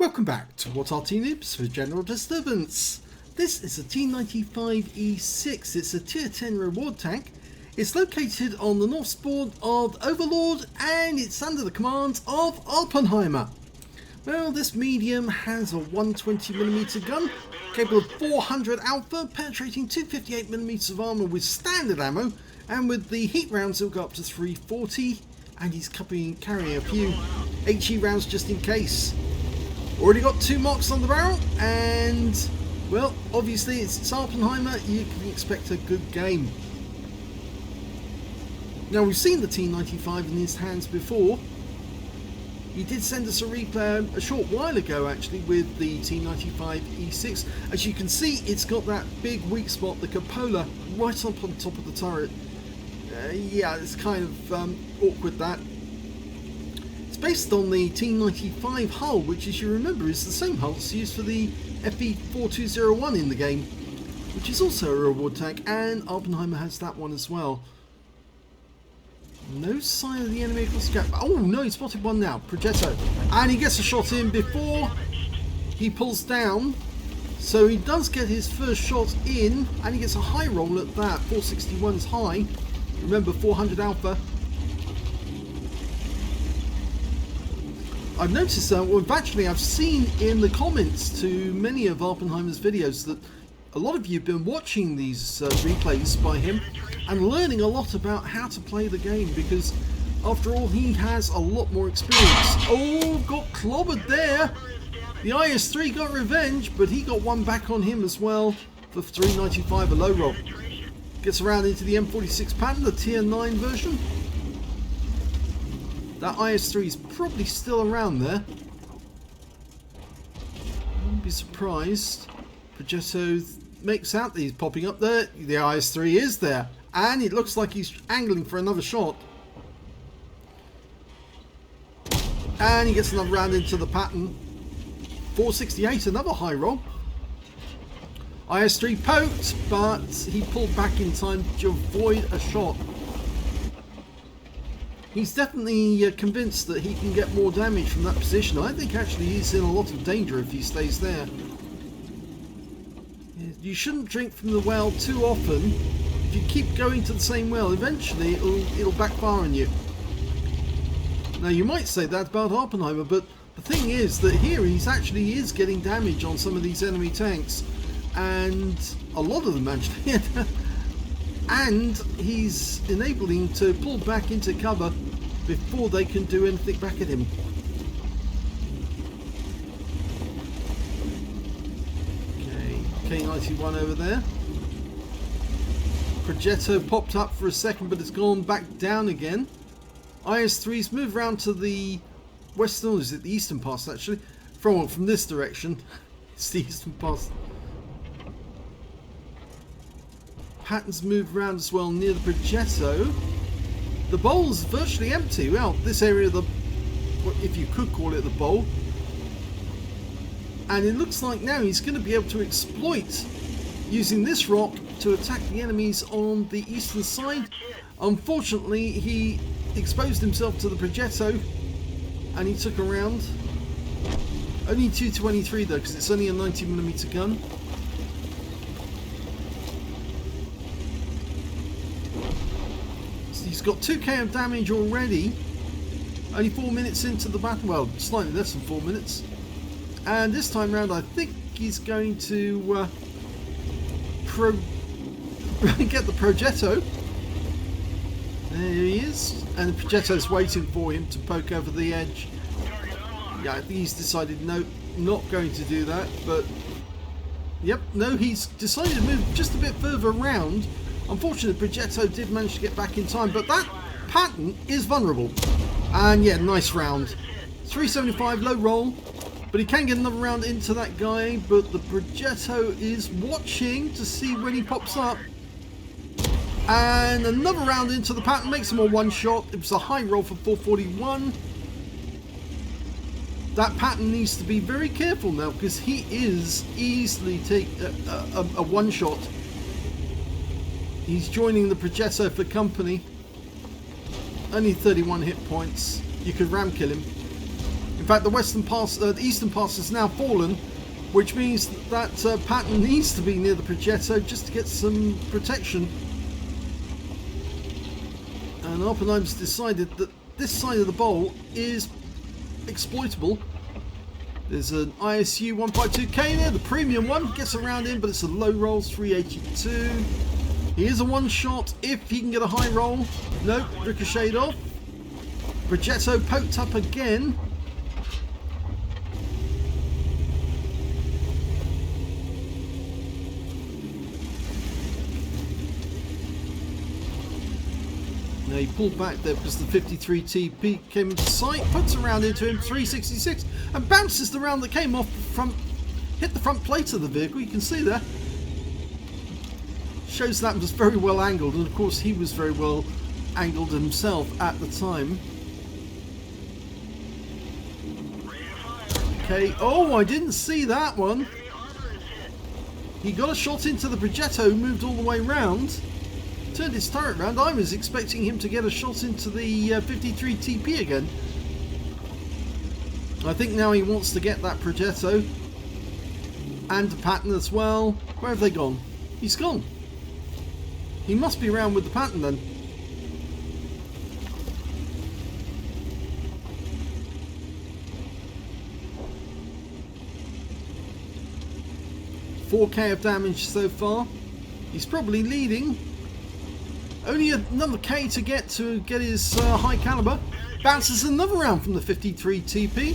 Welcome back to What Are Noobs for General Disturbance. This is a T95E6, it's a tier 10 reward tank. It's located on the north spawn of Overlord and it's under the command of Awppenheimer. Well, this medium has a 120mm gun, capable of 400 alpha, penetrating 258mm of armor with standard ammo, and with the heat rounds it'll go up to 340, and he's carrying a few HE rounds just in case. Already got 2 marks on the barrel, and well, obviously it's Awppenheimer, you can expect a good game. Now, we've seen the T95 in his hands before. He did send us a replay a short while ago actually with the T95E6. As you can see, it's got that big weak spot, the cupola, right up on top of the turret. Yeah, it's kind of awkward, that. It's based on the T95 hull, which, as you remember, is the same hull that's used for the FE4201 in the game, which is also a reward tank, and Awppenheimer has that one as well. No sign of the enemy across the gap. Oh no, he spotted one now. Progetto. And he gets a shot in before he pulls down. So he does get his first shot in, and he gets a high roll at that. 461 is high. Remember, 400 alpha. I've noticed that, well, actually I've seen in the comments to many of Awppenheimer's videos that a lot of you have been watching these replays by him and learning a lot about how to play the game, because after all, he has a lot more experience. Oh, got clobbered there. The IS-3 got revenge, but he got one back on him as well for 395, a low roll. Gets around into the M46 pattern, the tier 9 version. That IS-3 is probably still around there. Wouldn't be surprised. Progetto makes out that he's popping up there. The IS-3 is there, and it looks like he's angling for another shot. And he gets another round into the pattern. 468, another high roll. IS-3 poked, but he pulled back in time to avoid a shot. He's definitely convinced that he can get more damage from that position. I think actually he's in a lot of danger if he stays there. You shouldn't drink from the well too often. If you keep going to the same well, eventually it'll backfire on you. Now, you might say that about Awppenheimer, but the thing is that here he actually is getting damage on some of these enemy tanks, and a lot of them actually. And he's enabling to pull back into cover before they can do anything back at him. K91 over there. Progetto popped up for a second, but it's gone back down again. IS-3's moved around to the western, or is it the eastern pass actually? From this direction. It's the eastern pass. Patton's moved around as well near the Progetto. The bowl's virtually empty. Well, this area of the, if you could call it the bowl. And it looks like now he's going to be able to exploit using this rock to attack the enemies on the eastern side. Unfortunately, he exposed himself to the Progetto and he took a round. Only 223 though, because it's only a 90mm gun. So he's got 2k of damage already. Only 4 minutes into the battle. Well, slightly less than 4 minutes. And this time round, I think he's going to get the Progetto. There he is. And the Progetto's waiting for him to poke over the edge. Yeah, I think he's decided no, not going to do that. But, yep, no, he's decided to move just a bit further around. Unfortunately, Progetto did manage to get back in time. But that pattern is vulnerable. And yeah, nice round. 375, low roll. But he can get another round into that guy, but the Progetto is watching to see when he pops up. And another round into the pattern, makes him a one shot. It was a high roll for 441. That pattern needs to be very careful now, because he is easily take a one shot. He's joining the Progetto for company. Only 31 hit points. You could ram kill him. In fact, the eastern pass has now fallen, which means that Patton needs to be near the Progetto just to get some protection. And Awppenheimer's decided that this side of the bowl is exploitable. There's an ISU 152K there, the premium one, gets around him, but it's a low roll, 382. He is a one shot if he can get a high roll. Nope, ricocheted off. Progetto poked up again. Now he pulled back there because the 53 TP came into sight, puts a round into him, 366, and bounces the round that came off from, hit the front plate of the vehicle, you can see there. Shows that was very well angled, and of course he was very well angled himself at the time. Okay, oh, I didn't see that one. He got a shot into the Progetto, moved all the way round. Turned his turret round. I was expecting him to get a shot into the 53 TP again. I think now he wants to get that Progetto and the Patton as well. Where have they gone? He's gone. He must be around with the Patton then. $4K of damage so far. He's probably leading. Only another K to get his high caliber. Bounces another round from the 53 TP.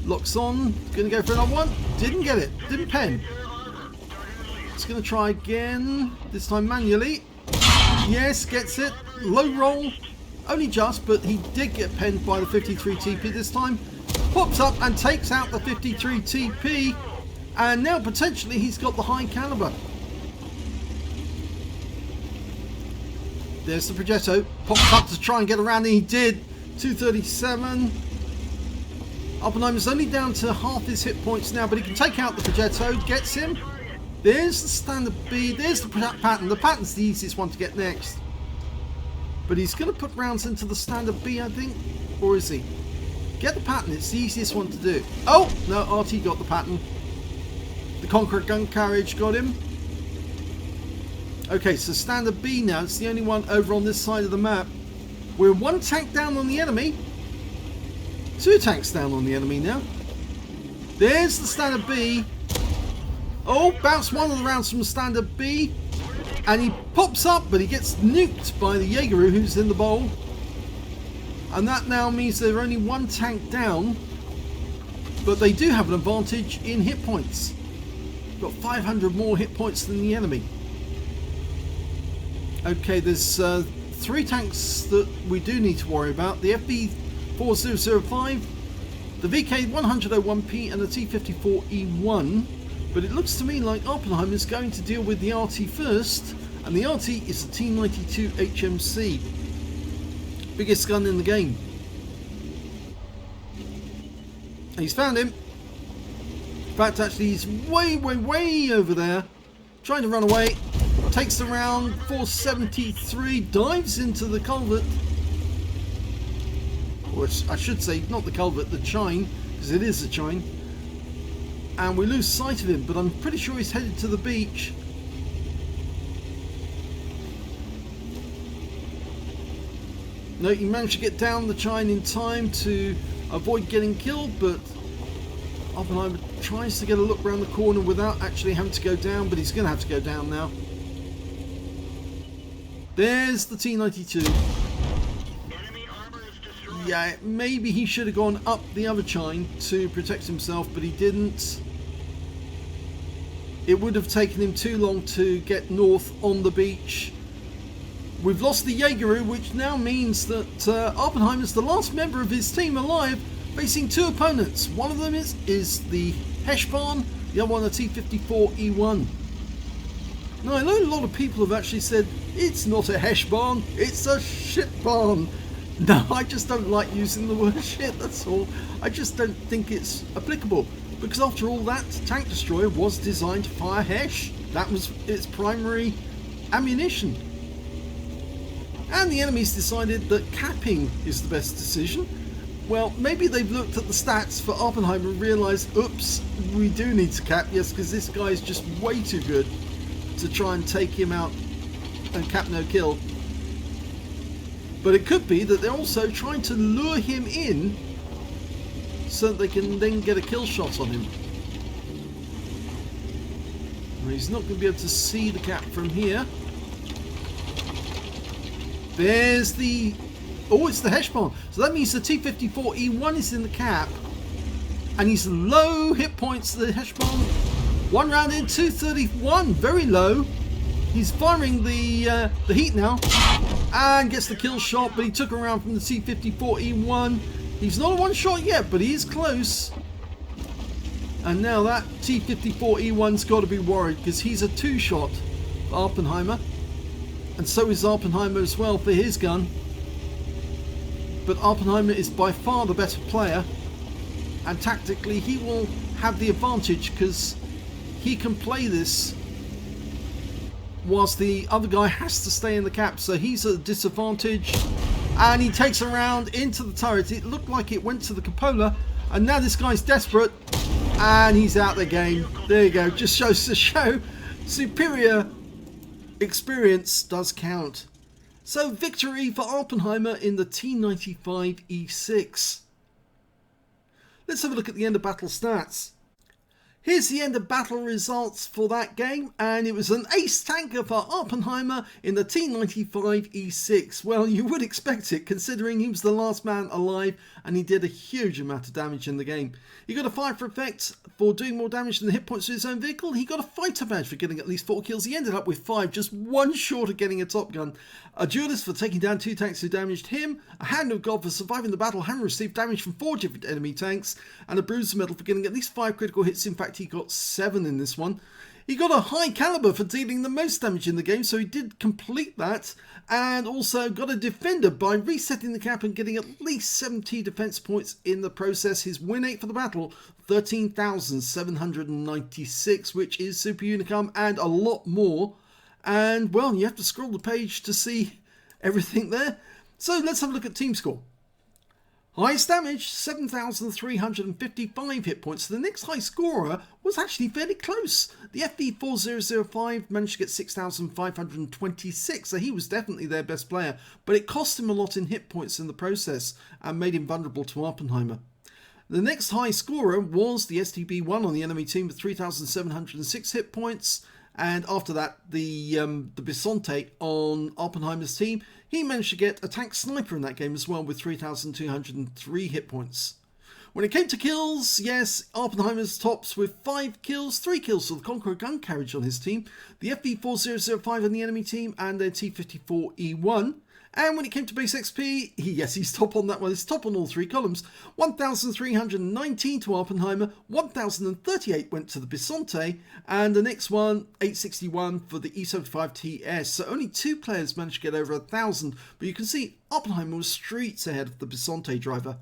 Locks on. Going to go for another one. Didn't get it. Didn't pen. It's going to try again. This time manually. Yes, gets it. Low roll. Only just, but he did get penned by the 53 TP this time. Pops up and takes out the 53 TP. And now potentially he's got the high caliber. There's the Progetto. Popped up to try and get around, and he did. 237. Awppenheimer's only down to half his hit points now, but he can take out the Progetto. Gets him. There's the standard B. There's the Patton. The Patton's the easiest one to get next. But he's going to put rounds into the standard B, I think. Or is he? Get the Patton. It's the easiest one to do. Oh! No, Arty got the Patton. The Conqueror gun carriage got him. Okay, so standard B now. It's the only one over on this side of the map. We're one tank down on the enemy. Two tanks down on the enemy now. There's the standard B. Oh, bounced one of the rounds from standard B. And he pops up, but he gets nuked by the Jaegeru who's in the bowl. And that now means they're only one tank down. But they do have an advantage in hit points. Got 500 more hit points than the enemy. Okay, there's three tanks that we do need to worry about. The FB4005, the VK101P and the T94E1. But it looks to me like Awppenheimer is going to deal with the Arty first. And the Arty is the T92 HMC. Biggest gun in the game. And he's found him. In fact, actually, he's way over there. Trying to run away. Takes the round, 473, dives into the culvert. Or I should say, not the culvert, the chine, because it is a chine. And we lose sight of him, but I'm pretty sure he's headed to the beach. No, he managed to get down the chine in time to avoid getting killed, but Awppenheimer tries to get a look around the corner without actually having to go down, but he's going to have to go down now. There's the T92. Yeah, maybe he should have gone up the other chine to protect himself, but he didn't. It would have taken him too long to get north on the beach. We've lost the Jaegeru, which now means that Awppenheimer's the last member of his team alive, facing two opponents. One of them is the Heshbarn, the other one the T54E1. Now, I know a lot of people have actually said, it's not a Heshbarn, it's a shit barn. No, I just don't like using the word shit, that's all. I just don't think it's applicable. Because after all, that tank destroyer was designed to fire Hesh. That was its primary ammunition. And the enemy's decided that capping is the best decision. Well, maybe they've looked at the stats for Awppenheimer and realised, oops, we do need to cap, yes, because this guy is just way too good to try and take him out and cap no kill. But it could be that they're also trying to lure him in so that they can then get a kill shot on him. Well, he's not going to be able to see the cap from here. There's the... Oh, it's the Heshbon. So that means the T94E1 is in the cap. And he's low hit points, the Heshbon. One round in, 231. Very low. He's firing the heat now. And gets the kill shot, but he took a round from the T54E1. He's not a one shot yet, but he is close. And now that T54E1's got to be worried, because he's a two shot for Awppenheimer. And so is Awppenheimer as well for his gun. But Awppenheimer is by far the better player, and tactically he will have the advantage because he can play this whilst the other guy has to stay in the cap, so he's at a disadvantage. And he takes a round into the turret. It looked like it went to the cupola, and now this guy's desperate and he's out the game. There you go, just shows to show superior experience does count. So victory for Awppenheimer in the T95E6. Let's have a look at the end of battle stats. Here's the end of battle results for that game, and it was an ace tanker for Awppenheimer in the T95E6. Well, you would expect it, considering he was the last man alive and he did a huge amount of damage in the game. He got a 5 for effect for doing more damage than the hit points to his own vehicle. He got a fighter badge for getting at least 4 kills. He ended up with 5, just one short of getting a top gun. A duelist for taking down 2 tanks who damaged him. A hand of God for surviving the battle. Hammer received damage from 4 different enemy tanks. And a bruiser medal for getting at least 5 critical hits. In fact, he got 7 in this one. He got a high caliber for dealing the most damage in the game, so he did complete that. And also got a defender by resetting the cap and getting at least 70 defense points in the process. His win rate for the battle, 13,796, which is super unicum and a lot more. And well, you have to scroll the page to see everything there. So let's have a look at team score. Highest damage, 7,355 hit points. The next high scorer was actually fairly close. The FV4005 managed to get 6,526, so he was definitely their best player, but it cost him a lot in hit points in the process and made him vulnerable to Awppenheimer. The next high scorer was the STB1 on the enemy team with 3,706 hit points. And after that, the Bisonte on Awppenheimer's team, he managed to get a tank sniper in that game as well with 3,203 hit points. When it came to kills, yes, Awppenheimer's tops with 5 kills, 3 kills for the Conqueror gun carriage on his team, the FV4005 on the enemy team, and their T54E1. And when it came to base XP, yes, he's top on that one. He's top on all 3 columns. 1,319 to Awppenheimer, 1,038 went to the Bisonte, and the next one, 861 for the E75TS. So only 2 players managed to get over 1,000, but you can see Awppenheimer was streets ahead of the Bisonte driver.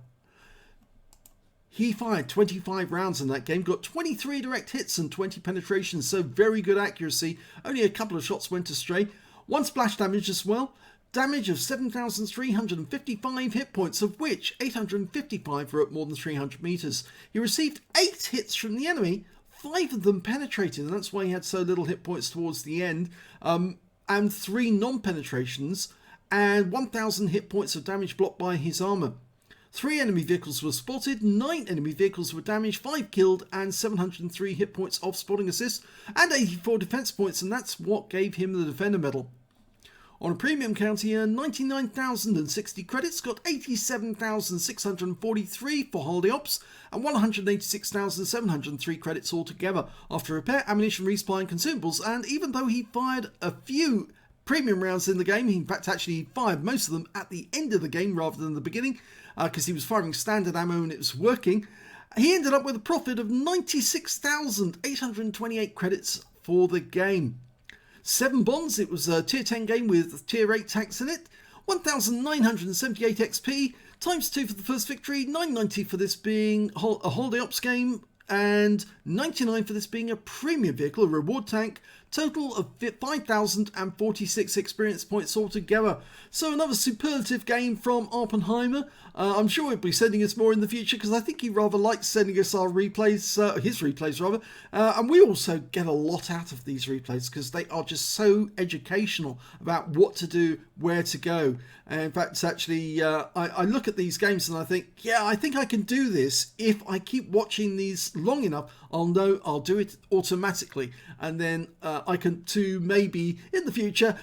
He fired 25 rounds in that game, got 23 direct hits and 20 penetrations, so very good accuracy. Only a couple of shots went astray. 1 splash damage as well. Damage of 7,355 hit points, of which 855 were at more than 300 meters. He received 8 hits from the enemy, 5 of them penetrated, and that's why he had so little hit points towards the end, and 3 non-penetrations, and 1,000 hit points of damage blocked by his armor. 3 enemy vehicles were spotted, 9 enemy vehicles were damaged, 5 killed, and 703 hit points of spotting assist, and 84 defense points, and that's what gave him the Defender Medal. On a premium count, he earned 99,060 credits, got 87,643 for holiday ops, and 186,703 credits altogether after repair, ammunition, resupply, and consumables. And even though he fired a few premium rounds in the game, in fact actually fired most of them at the end of the game rather than the beginning, because he was firing standard ammo and it was working, he ended up with a profit of 96,828 credits for the game. 7 bonds, it was a tier 10 game with tier 8 tanks in it, 1,978 XP, times 2 for the first victory, 990 for this being a holiday ops game, and 99 for this being a premium vehicle, a reward tank, total of 5,046 experience points altogether. So another superlative game from Awppenheimer. I'm sure he'll be sending us more in the future because I think he rather likes sending us our replays, his replays rather. And we also get a lot out of these replays because they are just so educational about what to do, where to go. And in fact, actually, I look at these games and I think, yeah, I think I can do this. If I keep watching these long enough, I'll know I'll do it automatically. And then I can too, maybe in the future,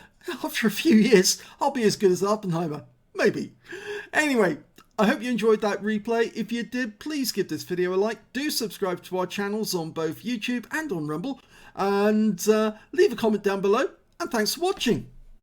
after a few years, I'll be as good as Awppenheimer. Maybe. Anyway, I hope you enjoyed that replay. If you did, please give this video a like. Do subscribe to our channels on both YouTube and on Rumble. And leave a comment down below. And thanks for watching.